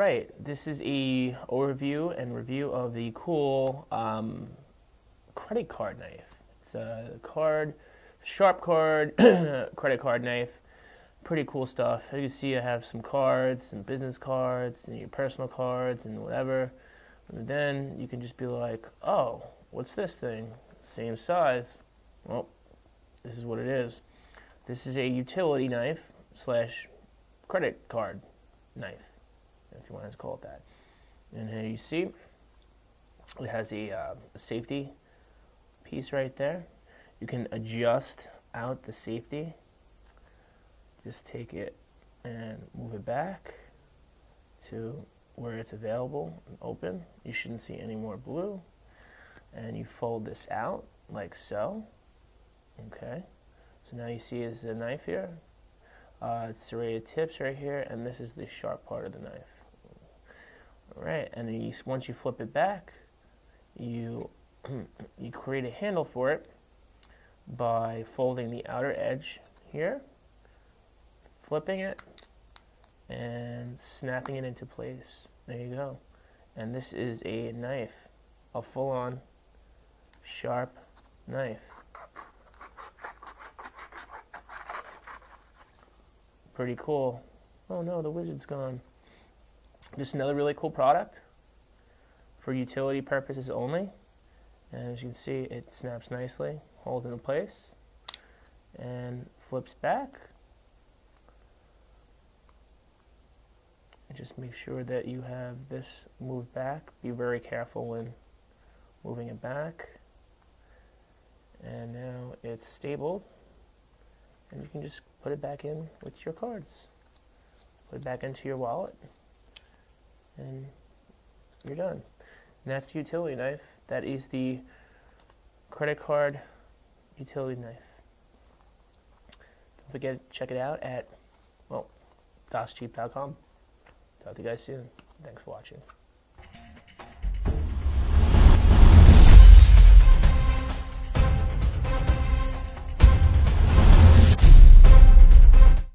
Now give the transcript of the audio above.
right, this is a overview and review of the cool credit card knife. It's a sharp card, credit card knife. Pretty cool stuff. As you can see, I have some cards and business cards and your personal cards and whatever. And then you can just be like, oh, what's this thing? Same size. Well, this is what it is. This is a utility knife slash credit card knife, if you want to call it that. And here you see it has a safety piece right there. You can adjust out the safety. Just take it and move it back to where it's available and open. You shouldn't see any more blue. And you fold this out like so. Okay. So now you see is a knife here. It's serrated tips right here, and this is the sharp part of the knife. All right, and then once you flip it back, you create a handle for it by folding the outer edge here, flipping it, and snapping it into place. There you go. And this is a knife, a full-on sharp knife. Pretty cool. Oh no, the wizard's gone. Just another really cool product for utility purposes only. And as you can see, it snaps nicely, holds into place, and flips back. And just make sure that you have this moved back. Be very careful when moving it back. And now it's stable. And you can just put it back in with your cards. Put it back into your wallet. And you're done. And that's the utility knife. That is the credit card utility knife. Don't forget to check it out at, well, doscheap.com. Talk to you guys soon. Thanks for watching.